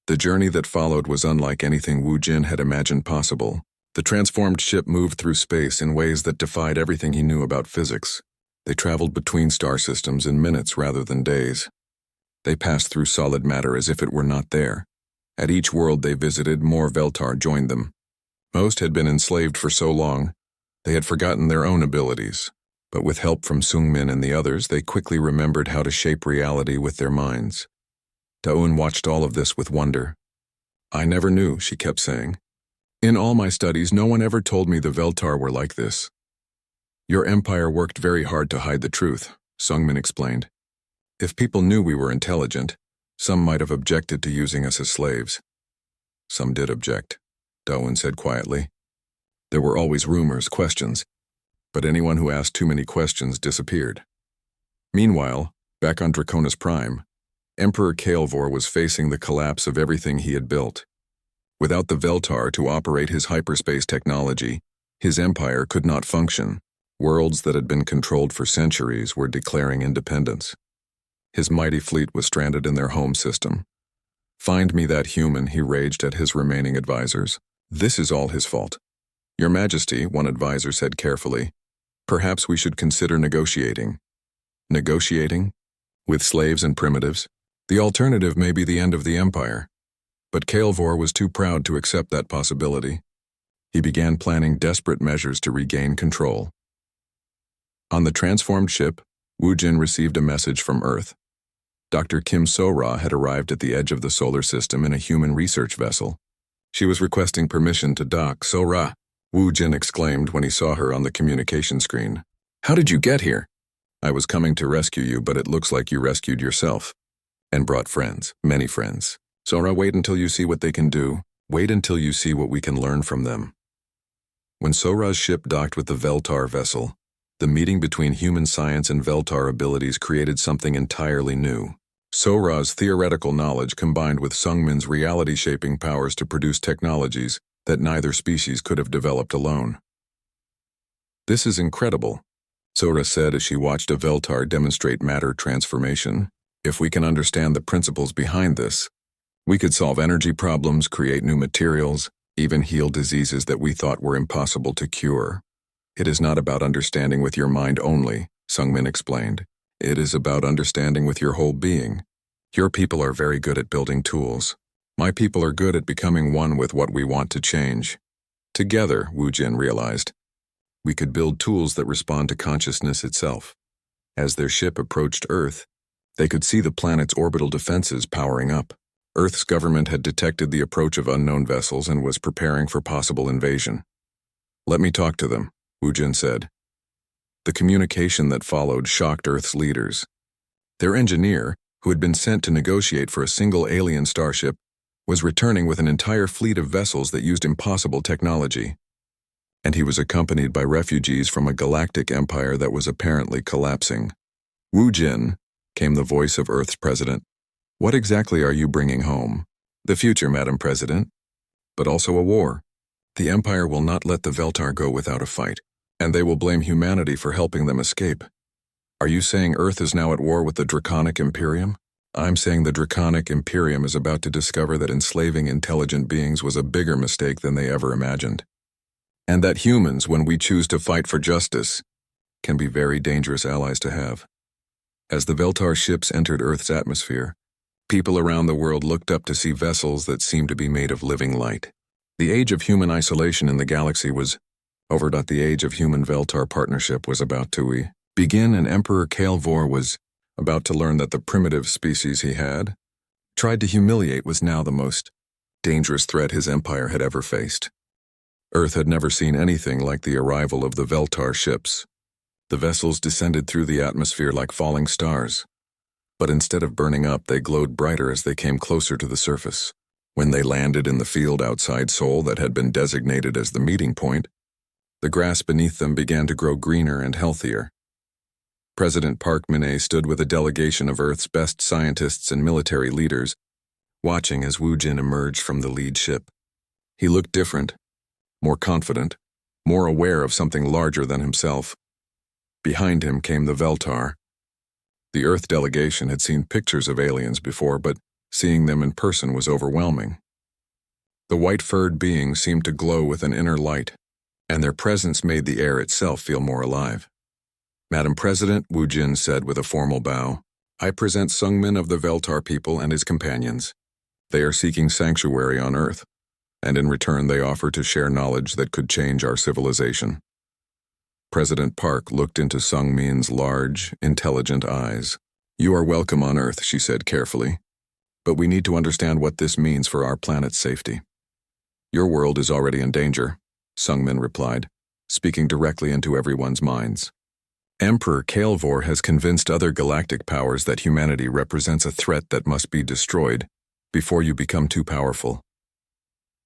The journey that followed was unlike anything Wu Jin had imagined possible. The transformed ship moved through space in ways that defied everything he knew about physics. They traveled between star systems in minutes rather than days. They passed through solid matter as if it were not there. At each world they visited, more Veltar joined them. Most had been enslaved for so long, they had forgotten their own abilities. But with help from Sungmin and the others, they quickly remembered how to shape reality with their minds. Dayun watched all of this with wonder. "I never knew," she kept saying. "In all my studies, no one ever told me the Veltar were like this." "Your empire worked very hard to hide the truth," Sungmin explained. "If people knew we were intelligent, some might have objected to using us as slaves." "Some did object," Dayun said quietly. "There were always rumors, questions, but anyone who asked too many questions disappeared." Meanwhile, back on Draconis Prime, Emperor Kael'vor was facing the collapse of everything he had built. Without the Veltar to operate his hyperspace technology, his empire could not function. Worlds that had been controlled for centuries were declaring independence. His mighty fleet was stranded in their home system. "Find me that human," he raged at his remaining advisors. "This is all his fault." "Your Majesty," one advisor said carefully, "perhaps we should consider negotiating." "Negotiating? With slaves and primitives? The alternative may be the end of the empire." But Kael'vor was too proud to accept that possibility. He began planning desperate measures to regain control. On the transformed ship, Wu Jin received a message from Earth. Dr. Kim So-ra had arrived at the edge of the solar system in a human research vessel. She was requesting permission to dock. So-ra, Wu Jin exclaimed when he saw her on the communication screen. How did you get here? I was coming to rescue you, but it looks like you rescued yourself. And brought friends, many friends. So-ra, wait until you see what they can do. Wait until you see what we can learn from them. When So-ra's ship docked with the Veltar vessel, the meeting between human science and Veltar abilities created something entirely new. So-ra's theoretical knowledge combined with Sungmin's reality-shaping powers to produce technologies that neither species could have developed alone. This is incredible, So-ra said as she watched a Veltar demonstrate matter transformation. If we can understand the principles behind this, we could solve energy problems, create new materials, even heal diseases that we thought were impossible to cure. It is not about understanding with your mind only, Sungmin explained. It is about understanding with your whole being. Your people are very good at building tools. My people are good at becoming one with what we want to change. Together, Wu Jin realized, we could build tools that respond to consciousness itself. As their ship approached Earth, they could see the planet's orbital defenses powering up. Earth's government had detected the approach of unknown vessels and was preparing for possible invasion. Let me talk to them, Wu Jin said. The communication that followed shocked Earth's leaders. Their engineer, who had been sent to negotiate for a single alien starship, was returning with an entire fleet of vessels that used impossible technology. And he was accompanied by refugees from a galactic empire that was apparently collapsing. Wu Jin, came the voice of Earth's president. What exactly are you bringing home? The future, Madam President. But also a war. The Empire will not let the Veltar go without a fight, and they will blame humanity for helping them escape. Are you saying Earth is now at war with the Draconic Imperium? I'm saying the Draconic Imperium is about to discover that enslaving intelligent beings was a bigger mistake than they ever imagined. And that humans, when we choose to fight for justice, can be very dangerous allies to have. As the Veltar ships entered Earth's atmosphere, people around the world looked up to see vessels that seemed to be made of living light. The age of human isolation in the galaxy was over. The age of human Veltar partnership was about to begin, and Emperor Kael'vor was about to learn that the primitive species he had tried to humiliate was now the most dangerous threat his empire had ever faced. Earth had never seen anything like the arrival of the Veltar ships. The vessels descended through the atmosphere like falling stars. But instead of burning up, they glowed brighter as they came closer to the surface. When they landed in the field outside Seoul that had been designated as the meeting point, the grass beneath them began to grow greener and healthier. President Park Min-ae stood with a delegation of Earth's best scientists and military leaders, watching as Wu Jin emerged from the lead ship. He looked different, more confident, more aware of something larger than himself. Behind him came the Veltar. The Earth delegation had seen pictures of aliens before, but seeing them in person was overwhelming. The white-furred beings seemed to glow with an inner light, and their presence made the air itself feel more alive. Madam President, Wu Jin said with a formal bow, I present Sungmin of the Veltar people and his companions. They are seeking sanctuary on Earth, and in return they offer to share knowledge that could change our civilization. President Park looked into Sungmin's large, intelligent eyes. You are welcome on Earth, she said carefully. But we need to understand what this means for our planet's safety. Your world is already in danger, Sungmin replied, speaking directly into everyone's minds. Emperor Kael'vor has convinced other galactic powers that humanity represents a threat that must be destroyed before you become too powerful.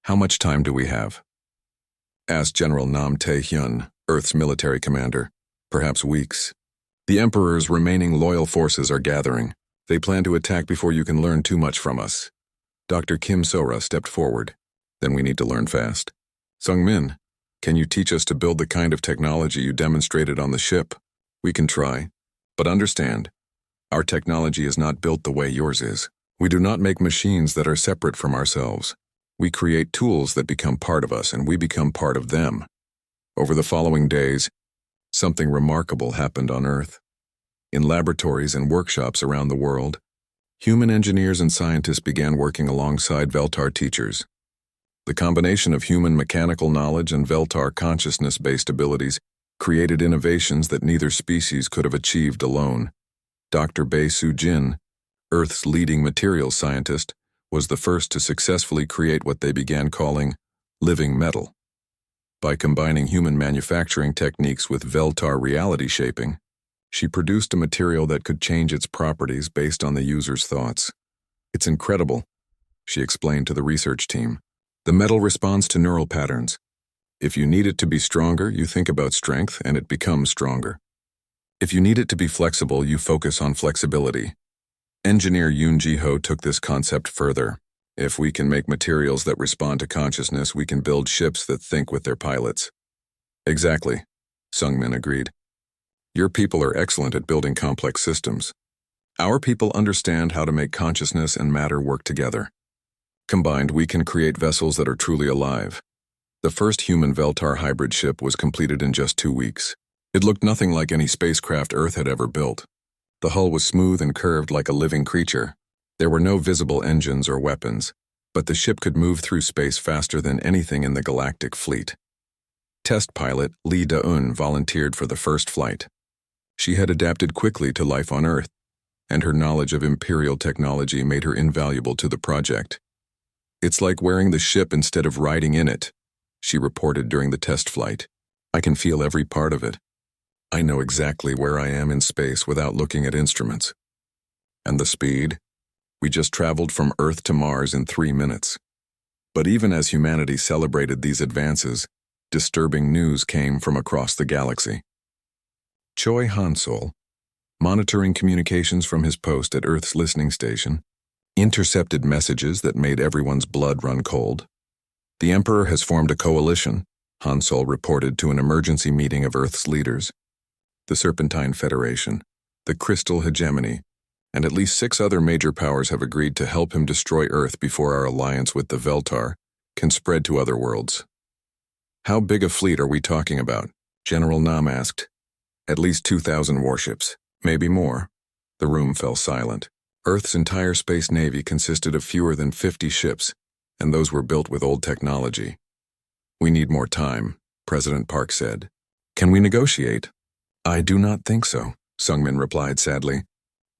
How much time do we have? Asked General Nam Tae-hyun, Earth's military commander. Perhaps weeks. The Emperor's remaining loyal forces are gathering. They plan to attack before you can learn too much from us. Dr. Kim So-ra stepped forward. Then we need to learn fast. Sungmin, can you teach us to build the kind of technology you demonstrated on the ship? We can try. But understand, our technology is not built the way yours is. We do not make machines that are separate from ourselves. We create tools that become part of us, and we become part of them. Over the following days, something remarkable happened on Earth. In laboratories and workshops around the world, human engineers and scientists began working alongside Veltar teachers. The combination of human mechanical knowledge and Veltar consciousness-based abilities created innovations that neither species could have achieved alone. Dr. Bei Su-jin, Earth's leading materials scientist, was the first to successfully create what they began calling living metal. By combining human manufacturing techniques with Veltar reality shaping, she produced a material that could change its properties based on the user's thoughts. "It's incredible," she explained to the research team. "The metal responds to neural patterns. If you need it to be stronger, you think about strength and it becomes stronger. If you need it to be flexible, you focus on flexibility." Engineer Yoon Ji-ho took this concept further. "If we can make materials that respond to consciousness, we can build ships that think with their pilots." "Exactly," Sungmin agreed. "Your people are excellent at building complex systems. Our people understand how to make consciousness and matter work together. Combined, we can create vessels that are truly alive." The first human Veltar hybrid ship was completed in just 2 weeks. It looked nothing like any spacecraft Earth had ever built. The hull was smooth and curved like a living creature. There were no visible engines or weapons, but the ship could move through space faster than anything in the galactic fleet. Test pilot Lee Da-eun volunteered for the first flight. She had adapted quickly to life on Earth, and her knowledge of Imperial technology made her invaluable to the project. "It's like wearing the ship instead of riding in it," she reported during the test flight. "I can feel every part of it. I know exactly where I am in space without looking at instruments." "And the speed? We just traveled from Earth to Mars in 3 minutes." But even as humanity celebrated these advances, disturbing news came from across the galaxy. Choi Han-sol, monitoring communications from his post at Earth's listening station, intercepted messages that made everyone's blood run cold. "The Emperor has formed a coalition," Han-sol reported to an emergency meeting of Earth's leaders. "The Serpentine Federation, the Crystal Hegemony, and at least 6 other major powers have agreed to help him destroy Earth before our alliance with the Veltar can spread to other worlds." "How big a fleet are we talking about?" General Nam asked. "At least 2,000 warships, maybe more." The room fell silent. Earth's entire space navy consisted of fewer than 50 ships, and those were built with old technology. "We need more time," President Park said. "Can we negotiate?" "I do not think so," Sungmin replied sadly.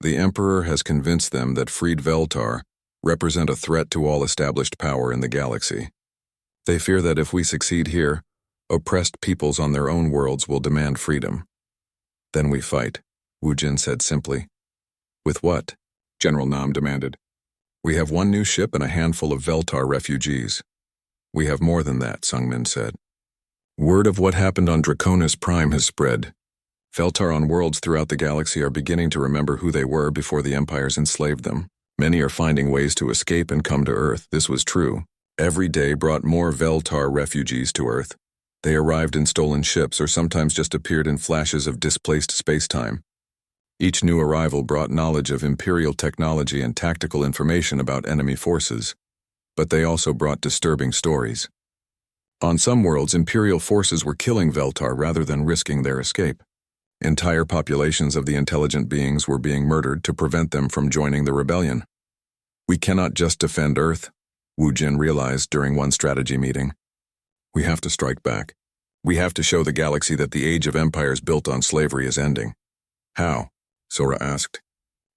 "The Emperor has convinced them that freed Veltar represent a threat to all established power in the galaxy. They fear that if we succeed here, oppressed peoples on their own worlds will demand freedom." "Then we fight," Wu Jin said simply. "With what?" General Nam demanded. "We have 1 new ship and a handful of Veltar refugees." "We have more than that," Sungmin said. "Word of what happened on Draconis Prime has spread. Veltar on worlds throughout the galaxy are beginning to remember who they were before the empires enslaved them. Many are finding ways to escape and come to Earth." This was true. Every day brought more Veltar refugees to Earth. They arrived in stolen ships or sometimes just appeared in flashes of displaced space-time. Each new arrival brought knowledge of Imperial technology and tactical information about enemy forces. But they also brought disturbing stories. On some worlds, Imperial forces were killing Veltar rather than risking their escape. Entire populations of the intelligent beings were being murdered to prevent them from joining the rebellion. "We cannot just defend Earth," Wu Jin realized during one strategy meeting. "We have to strike back. We have to show the galaxy that the age of empires built on slavery is ending." "How?" Sora asked.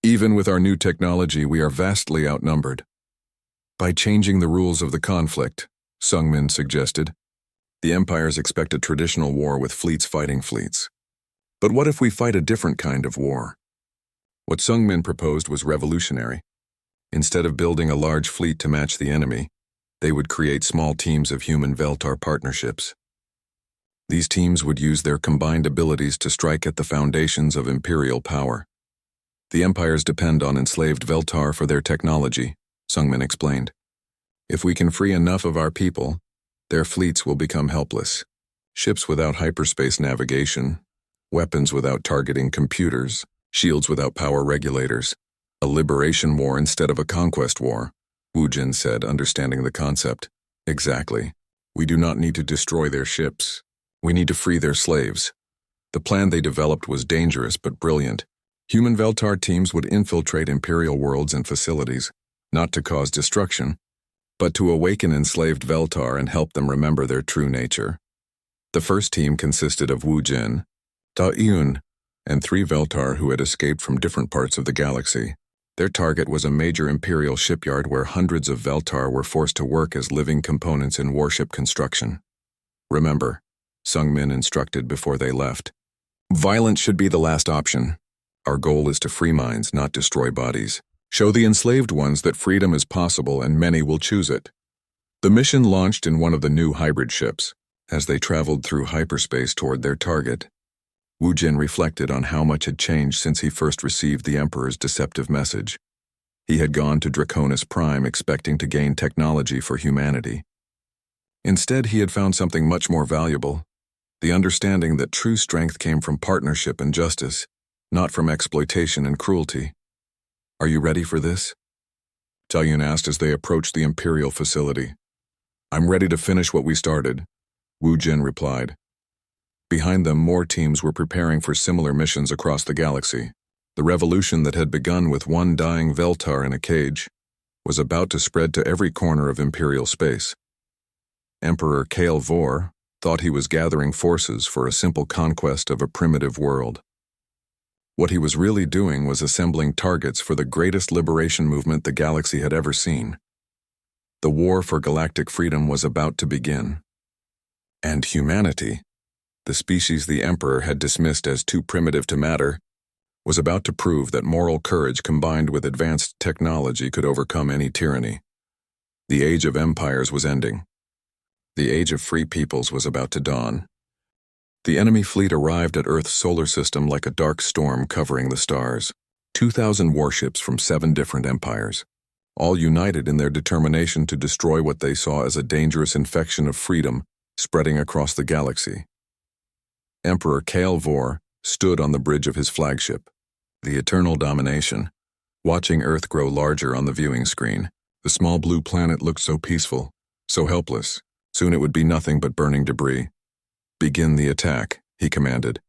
"Even with our new technology, we are vastly outnumbered." "By changing the rules of the conflict," Sungmin suggested. "The empires expect a traditional war with fleets fighting fleets. But what if we fight a different kind of war?" What Sungmin proposed was revolutionary. Instead of building a large fleet to match the enemy, they would create small teams of human Veltar partnerships. These teams would use their combined abilities to strike at the foundations of Imperial power. "The empires depend on enslaved Veltar for their technology," Sungmin explained. "If we can free enough of our people, their fleets will become helpless. Ships without hyperspace navigation, weapons without targeting computers, shields without power regulators. A liberation war instead of a conquest war," Wu Jin said, understanding the concept. "Exactly. We do not need to destroy their ships. We need to free their slaves." The plan they developed was dangerous but brilliant. Human Veltar teams would infiltrate Imperial worlds and facilities, not to cause destruction, but to awaken enslaved Veltar and help them remember their true nature. The first team consisted of Wu Jin, Da Yun, and 3 Veltar who had escaped from different parts of the galaxy. Their target was a major Imperial shipyard where hundreds of Veltar were forced to work as living components in warship construction. Remember, Sung Min instructed before they left, violence should be the last option. Our goal is to free minds, not destroy bodies. Show the enslaved ones that freedom is possible and many will choose it. The mission launched in one of the new hybrid ships. As they traveled through hyperspace toward their target, Wu Jin reflected on how much had changed since he first received the Emperor's deceptive message. He had gone to Draconis Prime expecting to gain technology for humanity. Instead, he had found something much more valuable, the understanding that true strength came from partnership and justice, not from exploitation and cruelty. Are you ready for this? Taiyun asked as they approached the Imperial facility. I'm ready to finish what we started, Wu Jin replied. Behind them, more teams were preparing for similar missions across the galaxy. The revolution that had begun with one dying Veltar in a cage was about to spread to every corner of Imperial space. Emperor Kale Vor thought he was gathering forces for a simple conquest of a primitive world. What he was really doing was assembling targets for the greatest liberation movement the galaxy had ever seen. The war for galactic freedom was about to begin. And humanity, the species the Emperor had dismissed as too primitive to matter, was about to prove that moral courage combined with advanced technology could overcome any tyranny. The age of empires was ending. The age of free peoples was about to dawn. The enemy fleet arrived at Earth's solar system like a dark storm covering the stars. 2,000 warships from 7 different empires, all united in their determination to destroy what they saw as a dangerous infection of freedom spreading across the galaxy. Emperor Kale Vor stood on the bridge of his flagship, the Eternal Domination, watching Earth grow larger on the viewing screen. The small blue planet looked so peaceful, so helpless. Soon it would be nothing but burning debris. Begin the attack, he commanded.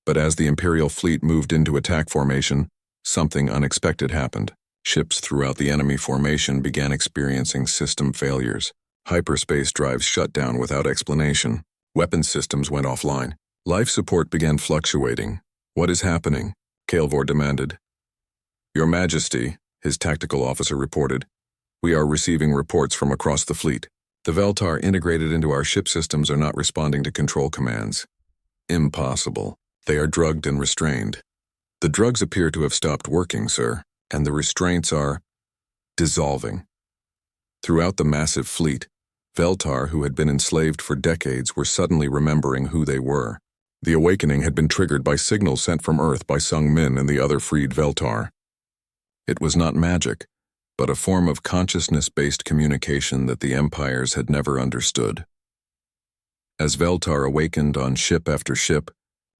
But as the Imperial fleet moved into attack formation, something unexpected happened. Ships throughout the enemy formation began experiencing system failures. Hyperspace drives shut down without explanation. Weapons systems went offline. Life support began fluctuating. What is happening? Kale Vor demanded. Your Majesty, his tactical officer reported. We are receiving reports from across the fleet. The Veltar integrated into our ship systems are not responding to control commands. Impossible. They are drugged and restrained. The drugs appear to have stopped working, sir, and the restraints are dissolving. Throughout the massive fleet, Veltar, who had been enslaved for decades, were suddenly remembering who they were. The awakening had been triggered by signals sent from Earth by Sung Min and the other freed Veltar. It was not magic, but a form of consciousness-based communication that the empires had never understood. As Veltar awakened on ship after ship,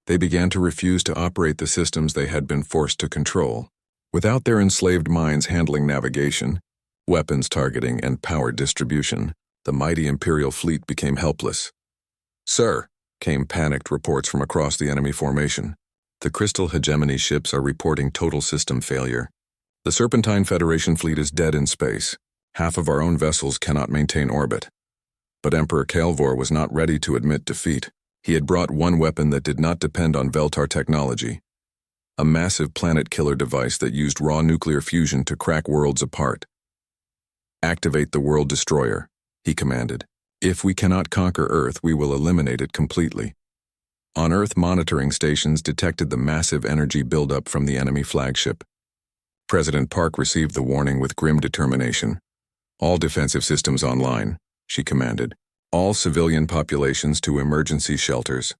they began to refuse to operate the systems they had been forced to control. Without their enslaved minds handling navigation, weapons targeting, and power distribution, the mighty Imperial fleet became helpless. Sir, came panicked reports from across the enemy formation. The Crystal Hegemony ships are reporting total system failure. The Serpentine Federation fleet is dead in space. Half of our own vessels cannot maintain orbit. But Emperor Kale Vor was not ready to admit defeat. He had brought one weapon that did not depend on Veltar technology. A massive planet-killer device that used raw nuclear fusion to crack worlds apart. Activate the World Destroyer, he commanded. If we cannot conquer Earth, we will eliminate it completely. On Earth, monitoring stations detected the massive energy buildup from the enemy flagship. President Park received the warning with grim determination. All defensive systems online, she commanded. All civilian populations to emergency shelters.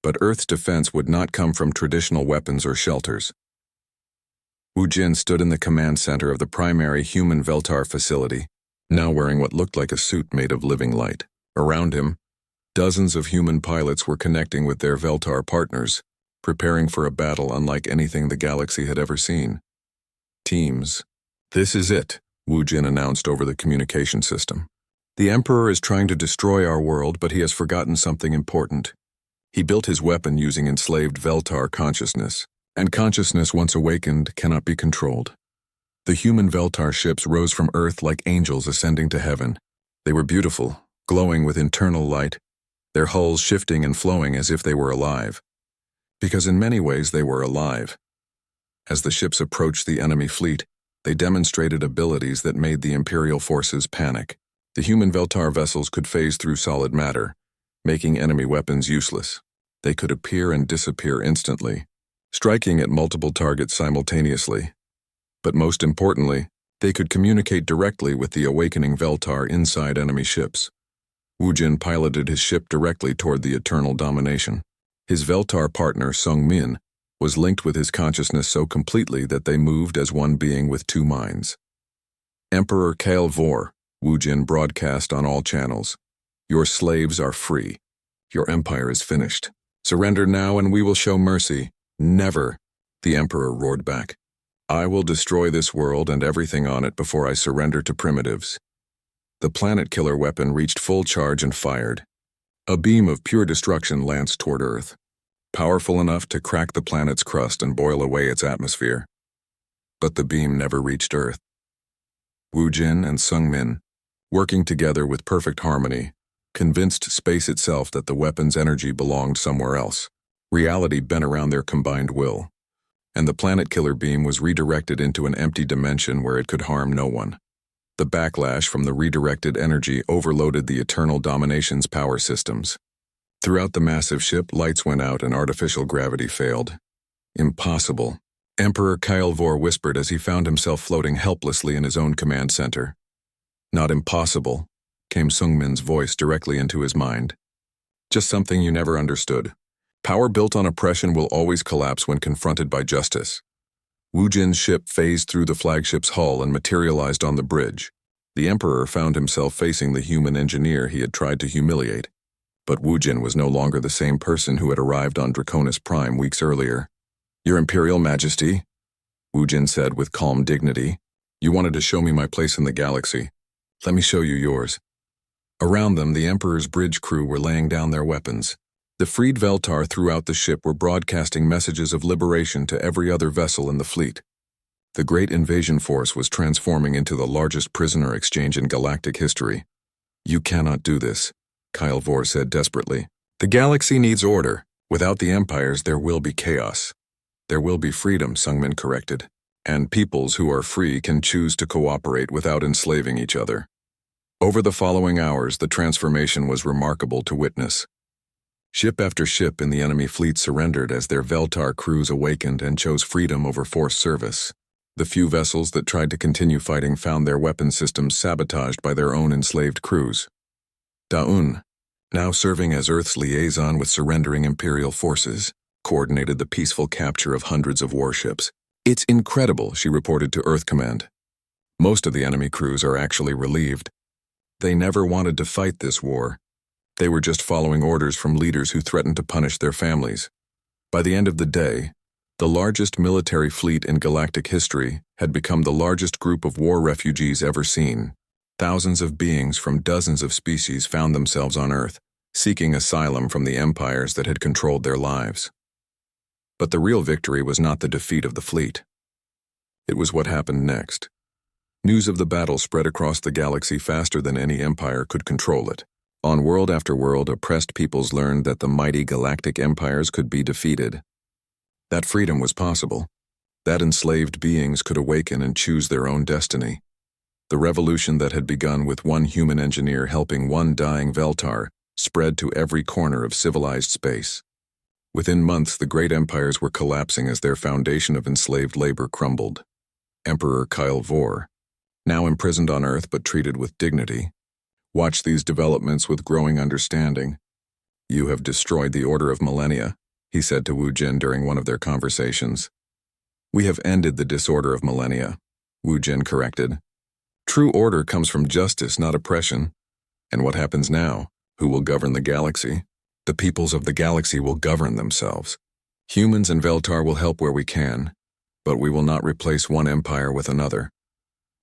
But Earth's defense would not come from traditional weapons or shelters. Wu Jin stood in the command center of the primary human Veltar facility, now wearing what looked like a suit made of living light. Around him, dozens of human pilots were connecting with their Veltar partners, preparing for a battle unlike anything the galaxy had ever seen. Teams. This is it, Wu Jin announced over the communication system. The Emperor is trying to destroy our world, but he has forgotten something important. He built his weapon using enslaved Veltar consciousness, and consciousness once awakened cannot be controlled. The human Veltar ships rose from Earth like angels ascending to heaven. They were beautiful, glowing with internal light, their hulls shifting and flowing as if they were alive. Because in many ways they were alive. As the ships approached the enemy fleet, they demonstrated abilities that made the Imperial forces panic. The human Veltar vessels could phase through solid matter, making enemy weapons useless. They could appear and disappear instantly, striking at multiple targets simultaneously. But most importantly, they could communicate directly with the awakening Veltar inside enemy ships. Wu Jin piloted his ship directly toward the eternal domination. His Veltar partner, Sung Min, was linked with his consciousness so completely that they moved as one being with two minds. Emperor Kael Vor, Wu Jin broadcast on all channels. Your slaves are free. Your empire is finished. Surrender now and we will show mercy. Never, the Emperor roared back. I will destroy this world and everything on it before I surrender to primitives. The planet killer weapon reached full charge and fired. A beam of pure destruction lanced toward Earth, powerful enough to crack the planet's crust and boil away its atmosphere. But the beam never reached Earth. Wu Jin and Sung Min, working together with perfect harmony, convinced space itself that the weapon's energy belonged somewhere else. Reality bent around their combined will, and the planet killer beam was redirected into an empty dimension where it could harm no one. The backlash from the redirected energy overloaded the Eternal Domination's power systems. Throughout the massive ship, lights went out and artificial gravity failed. Impossible, Emperor Kael Vor whispered as he found himself floating helplessly in his own command center. Not impossible, came Sung Min's voice directly into his mind. Just something you never understood. Power built on oppression will always collapse when confronted by justice. Wu Jin's ship phased through the flagship's hull and materialized on the bridge. The Emperor found himself facing the human engineer he had tried to humiliate. But Wu Jin was no longer the same person who had arrived on Draconis Prime weeks earlier. Your Imperial Majesty, Wu Jin said with calm dignity, you wanted to show me my place in the galaxy. Let me show you yours. Around them, the Emperor's bridge crew were laying down their weapons. The freed Veltar throughout the ship were broadcasting messages of liberation to every other vessel in the fleet. The great invasion force was transforming into the largest prisoner exchange in galactic history. You cannot do this, Kael Vor said desperately. The galaxy needs order. Without the empires, there will be chaos. There will be freedom, Sung Min corrected. And peoples who are free can choose to cooperate without enslaving each other. Over the following hours, the transformation was remarkable to witness. Ship after ship in the enemy fleet surrendered as their Veltar crews awakened and chose freedom over forced service. The few vessels that tried to continue fighting found their weapon systems sabotaged by their own enslaved crews. Daun, now serving as Earth's liaison with surrendering Imperial forces, coordinated the peaceful capture of hundreds of warships. It's incredible, she reported to Earth Command. Most of the enemy crews are actually relieved. They never wanted to fight this war. They were just following orders from leaders who threatened to punish their families. By the end of the day, the largest military fleet in galactic history had become the largest group of war refugees ever seen. Thousands of beings from dozens of species found themselves on Earth, seeking asylum from the empires that had controlled their lives. But the real victory was not the defeat of the fleet. It was what happened next. News of the battle spread across the galaxy faster than any empire could control it. On world after world, oppressed peoples learned that the mighty galactic empires could be defeated. That freedom was possible. That enslaved beings could awaken and choose their own destiny. The revolution that had begun with one human engineer helping one dying Veltar spread to every corner of civilized space. Within months, the great empires were collapsing as their foundation of enslaved labor crumbled. Emperor Kael Vor, now imprisoned on Earth but treated with dignity, watched these developments with growing understanding. You have destroyed the order of millennia, he said to Wu Jin during one of their conversations. We have ended the disorder of millennia, Wu Jin corrected. True order comes from justice, not oppression. And what happens now? Who will govern the galaxy? The peoples of the galaxy will govern themselves. Humans and Veltar will help where we can, but we will not replace one empire with another.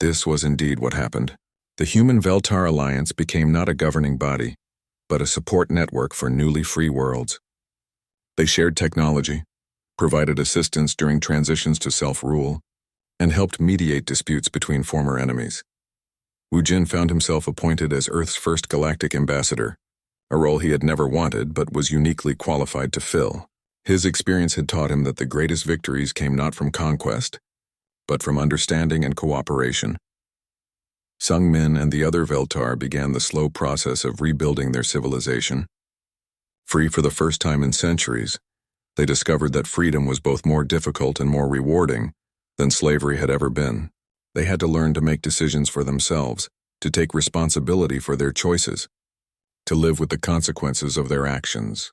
This was indeed what happened. The Human-Veltar Alliance became not a governing body, but a support network for newly free worlds. They shared technology, provided assistance during transitions to self-rule, and helped mediate disputes between former enemies. Wu Jin found himself appointed as Earth's first galactic ambassador, a role he had never wanted but was uniquely qualified to fill. His experience had taught him that the greatest victories came not from conquest, but from understanding and cooperation. Sung Min and the other Veltar began the slow process of rebuilding their civilization. Free for the first time in centuries, they discovered that freedom was both more difficult and more rewarding than slavery had ever been. They had to learn to make decisions for themselves, to take responsibility for their choices, to live with the consequences of their actions.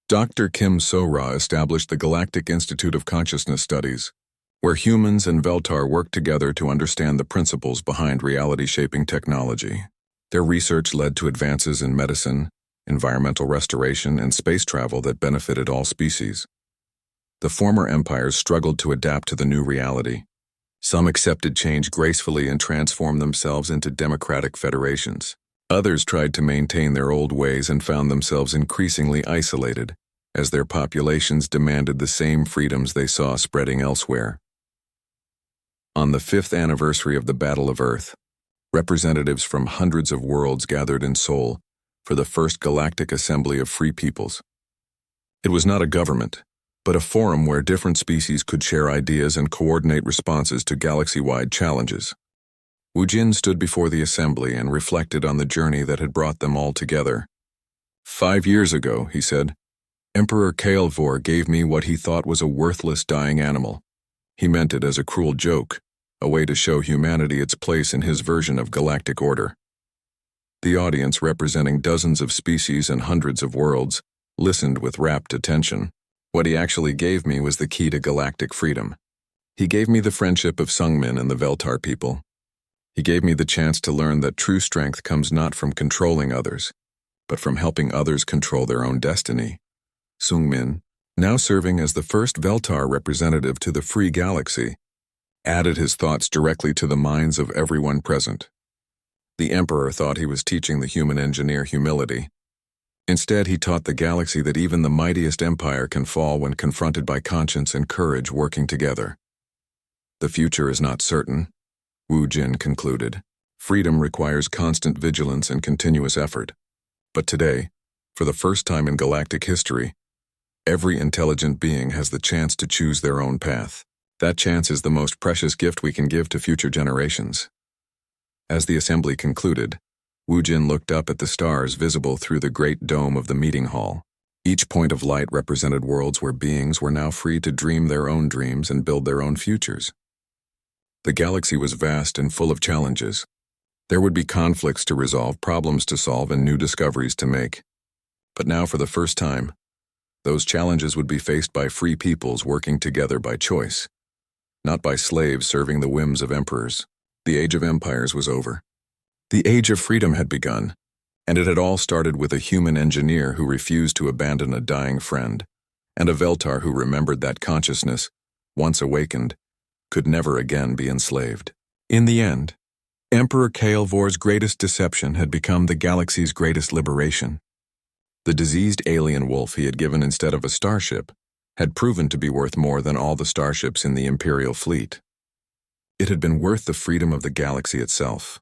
Dr. Kim So-ra established the Galactic Institute of Consciousness Studies, where humans and Veltar work together to understand the principles behind reality-shaping technology. Their research led to advances in medicine, environmental restoration, and space travel that benefited all species. The former empires struggled to adapt to the new reality. Some accepted change gracefully and transformed themselves into democratic federations. Others tried to maintain their old ways and found themselves increasingly isolated, as their populations demanded the same freedoms they saw spreading elsewhere. On the 5th anniversary of the Battle of Earth, representatives from hundreds of worlds gathered in Seoul for the first Galactic Assembly of Free Peoples. It was not a government, but a forum where different species could share ideas and coordinate responses to galaxy-wide challenges. Wu Jin stood before the assembly and reflected on the journey that had brought them all together. 5 years ago, he said, Emperor Kael'vor gave me what he thought was a worthless dying animal. He meant it as a cruel joke, a way to show humanity its place in his version of galactic order. The audience, representing dozens of species and hundreds of worlds, listened with rapt attention. What he actually gave me was the key to galactic freedom. He gave me the friendship of Sung Min and the Veltar people. He gave me the chance to learn that true strength comes not from controlling others, but from helping others control their own destiny. Sung Min, now serving as the first Veltar representative to the free galaxy, added his thoughts directly to the minds of everyone present. The Emperor thought he was teaching the human engineer humility. Instead, he taught the galaxy that even the mightiest empire can fall when confronted by conscience and courage working together. The future is not certain, Wu Jin concluded. Freedom requires constant vigilance and continuous effort. But today, for the first time in galactic history, every intelligent being has the chance to choose their own path. That chance is the most precious gift we can give to future generations. As the assembly concluded, Wu Jin looked up at the stars visible through the great dome of the meeting hall. Each point of light represented worlds where beings were now free to dream their own dreams and build their own futures. The galaxy was vast and full of challenges. There would be conflicts to resolve, problems to solve, and new discoveries to make. But now, for the first time, those challenges would be faced by free peoples working together by choice, not by slaves serving the whims of emperors. The age of empires was over. The age of freedom had begun, and it had all started with a human engineer who refused to abandon a dying friend, and a Veltar who remembered that consciousness, once awakened, could never again be enslaved. In the end, Emperor Kael'vor's greatest deception had become the galaxy's greatest liberation. The diseased alien wolf he had given instead of a starship had proven to be worth more than all the starships in the Imperial fleet. It had been worth the freedom of the galaxy itself.